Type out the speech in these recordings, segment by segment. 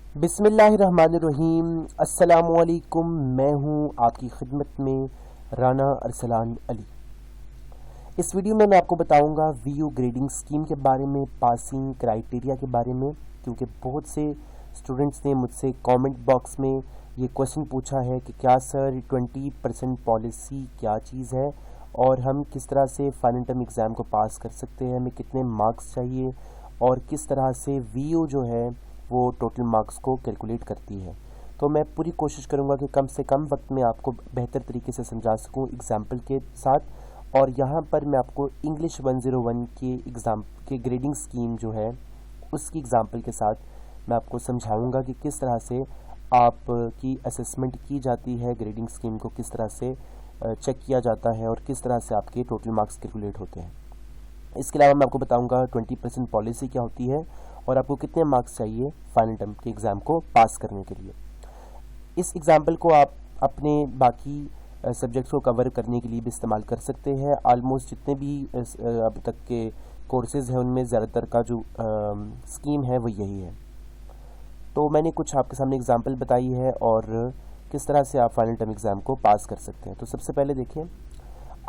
बिस्मिल्लाहिर्रहमानिर्रहीम। अस्सलामुअलैकुम। मैं हूं आपकी खिदमत में राना अरसलान अली। इस वीडियो में मैं आपको बताऊंगा वीयू ग्रेडिंग स्कीम के बारे में, पासिंग क्राइटेरिया के बारे में, क्योंकि बहुत से स्टूडेंट्स ने मुझसे कमेंट बॉक्स में ये क्वेश्चन पूछा है कि क्या सर 20% पॉलिसी क्या चीज़ है और हम किस तरह से फाइनल टर्म एग्ज़ाम को पास कर सकते हैं, हमें कितने मार्क्स चाहिए और किस तरह से वीयू जो है वो टोटल मार्क्स को कैलकुलेट करती है। तो मैं पूरी कोशिश करूंगा कि कम से कम वक्त में आपको बेहतर तरीके से समझा सकूं एग्जाम्पल के साथ। और यहाँ पर मैं आपको इंग्लिश 101 के एग्ज़ाम के ग्रेडिंग स्कीम जो है उसकी एग्ज़ाम्पल के साथ मैं आपको समझाऊंगा कि किस तरह से आपकी असेसमेंट की जाती है, ग्रेडिंग स्कीम को किस तरह से चेक किया जाता है और किस तरह से आपके टोटल मार्क्स कैलकुलेट होते हैं। इसके अलावा मैं आपको बताऊंगा 20% पॉलिसी क्या होती है और आपको कितने मार्क्स चाहिए फाइनल टर्म के एग्ज़ाम को पास करने के लिए। इस एग्जाम्पल को आप अपने बाकी सब्जेक्ट्स को कवर करने के लिए भी इस्तेमाल कर सकते हैं। ऑलमोस्ट जितने भी अब तक के कोर्सेज़ हैं उनमें ज़्यादातर का जो स्कीम है वो यही है। तो मैंने कुछ आपके सामने एग्जाम्पल बताई है और किस तरह से आप फाइनल टर्म एग्ज़ाम को पास कर सकते हैं। तो सबसे पहले देखिए,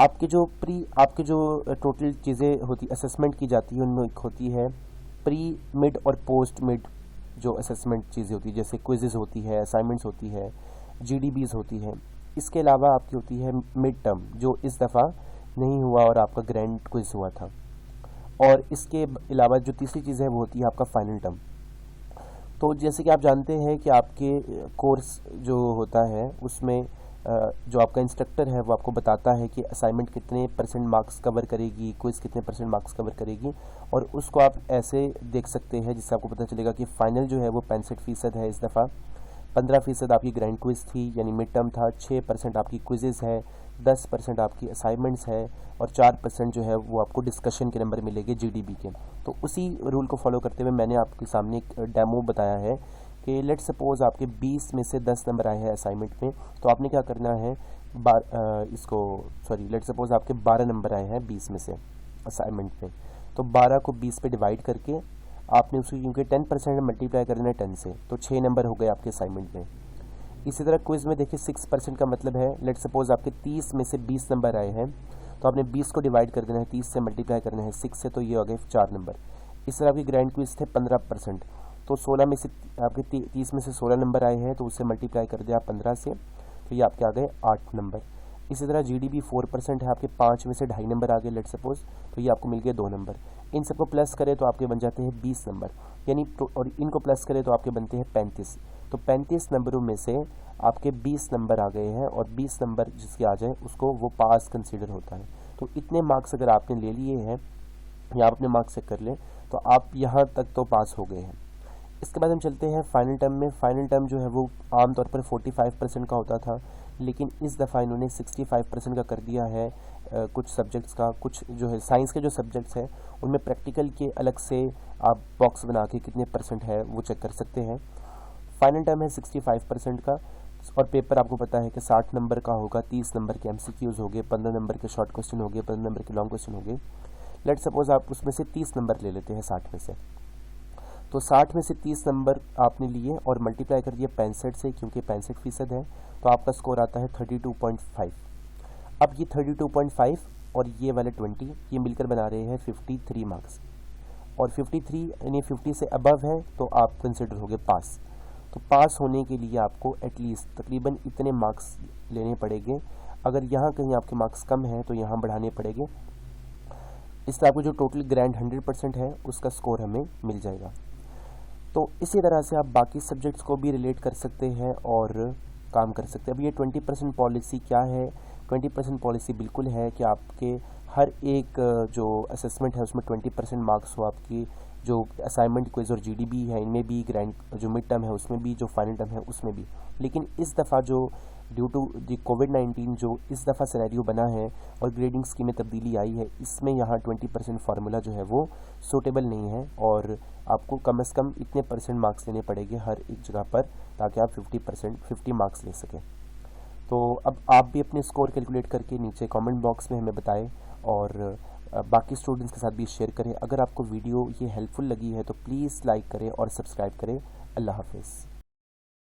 आपके जो टोटल चीज़ें होती असेसमेंट की जाती है उनमें एक होती है प्री, मिड और पोस्ट मिड जो असेसमेंट चीज़ें होती है, जैसे क्विज़ेस होती है, असाइनमेंट्स होती है, जीडीबीज़ होती है। इसके अलावा आपकी होती है मिड टर्म जो इस दफ़ा नहीं हुआ और आपका ग्रैंड क्विज़ हुआ था। और इसके अलावा जो तीसरी चीज़ है वो होती है आपका फाइनल टर्म। तो जैसे कि आप जानते हैं कि आपके कोर्स जो होता है उसमें जो आपका इंस्ट्रक्टर है वो आपको बताता है कि असाइनमेंट कितने परसेंट मार्क्स कवर करेगी, क्विज़ कितने परसेंट मार्क्स कवर करेगी, और उसको आप ऐसे देख सकते हैं जिससे आपको पता चलेगा कि फाइनल जो है वो 65% है इस दफ़ा, 15% आपकी ग्रैंड क्विज़ थी यानी मिड टर्म था, 6% आपकी क्विज़ेज़ है, 10% आपकी असाइनमेंट्स है और 4% जो है वो आपको डिस्कशन के नंबर मिलेंगे जीडीबी के। तो उसी रूल को फॉलो करते हुए मैंने आपके सामने एक डेमो बताया है कि लेट सपोज़ आपके 20 में से 10 नंबर आए हैं असाइनमेंट में, तो आपने क्या करना है लेट सपोज़ आपके 12 नंबर आए हैं 20 में से असाइनमेंट में, तो 12 को 20 पे डिवाइड करके आपने उसकी क्योंकि 10% मल्टीप्लाई करना है 10 से, तो 6 नंबर हो गए आपके असाइनमेंट में। इसी तरह क्विज़ में देखिए 6% का मतलब है लेट सपोज़ आपके 30 में से 20 नंबर आए हैं, तो आपने 20 को डिवाइड कर देना है 30 से, मल्टीप्लाई करना है 6 से, तो ये हो गए 4 नंबर। इस तरह आपकी ग्रैंड क्विज़ थे 15%, तो 16 में से आपके 30 में से 16 नंबर आए हैं तो उससे मल्टीप्लाई कर दिया 15 से, तो ये आपके आ गए 8 नंबर। इसी तरह जीडीबी 4% है आपके, 5 में से 2.5 नंबर आ गए लेट सपोज, तो ये आपको मिल गए 2 नंबर। इन सबको प्लस करें तो आपके बन जाते हैं 20 नंबर, यानी और इनको प्लस करें तो आपके बनते हैं 35। तो 35 नंबरों में से आपके 20 नंबर आ गए हैं और 20 नंबर जिसके आ जाए उसको वो पास कंसीडर होता है। तो इतने मार्क्स अगर आपने ले लिए हैं या आप अपने मार्क्स चेक कर लें तो आप यहाँ तक तो पास हो गए हैं। इसके बाद हम चलते हैं फाइनल टर्म में। फाइनल टर्म जो है वो आमतौर पर 45% का होता था, लेकिन इस दफ़ा इन्होंने 65% का कर दिया है। कुछ सब्जेक्ट्स का, कुछ जो है साइंस के जो सब्जेक्ट्स हैं उनमें प्रैक्टिकल के अलग से आप बॉक्स बना के कितने परसेंट है वो चेक कर सकते हैं। फाइनल टर्म है 65% का और पेपर आपको पता है कि 60 नंबर का होगा, 30 नंबर के एमसीक्यूज़ हो गए, 15 नंबर के शॉर्ट क्वेश्चन हो गए, 15 नंबर के लॉन्ग क्वेश्चन हो गए। लेट सपोज आप उसमें से 30 नंबर ले लेते हैं 60 में से, तो 60 में से 30 नंबर आपने लिए और मल्टीप्लाई कर दिया 65 से, क्योंकि 65% है, तो आपका स्कोर आता है 32.5। अब ये 32.5 और ये वाले 20 ये मिलकर बना रहे हैं 53 मार्क्स, और 53 यानी 50 से अबव है तो आप कंसिडर होगे पास। तो पास होने के लिए आपको एटलीस्ट तकरीबन इतने मार्क्स लेने पड़ेंगे। अगर यहाँ कहीं आपके मार्क्स कम हैं तो यहाँ बढ़ाने पड़ेंगे। इसलिए आपको जो टोटल ग्रैंड 100% है उसका स्कोर हमें मिल जाएगा। तो इसी तरह से आप बाकी सब्जेक्ट्स को भी रिलेट कर सकते हैं और काम कर सकते हैं। अब ये 20% पॉलिसी क्या है? 20% पॉलिसी बिल्कुल है कि आपके हर एक जो असेसमेंट है उसमें 20% मार्क्स हो, आपकी जो असाइनमेंट, क्विज और जीडीबी है इनमें भी, ग्रैंड जो मिड टर्म है उसमें भी, जो फाइनल टर्म है उसमें भी। लेकिन इस दफ़ा जो ड्यू टू द कोविड-19 जो इस दफ़ा सिनेरियो बना है और ग्रेडिंग स्कीम में तब्दीली आई है, इसमें यहाँ 20% फार्मूला जो है वो सूटेबल नहीं है और आपको कम से कम इतने परसेंट मार्क्स लेने पड़ेंगे हर एक जगह पर ताकि आप 50 मार्क्स ले सकें। तो अब आप भी अपने स्कोर कैलकुलेट करके नीचे कमेंट बॉक्स में हमें बताएं और बाकी स्टूडेंट्स के साथ भी शेयर करें। अगर आपको वीडियो ये हेल्पफुल लगी है तो प्लीज़ लाइक करें और सब्सक्राइब करें। अल्लाह हाफिज़।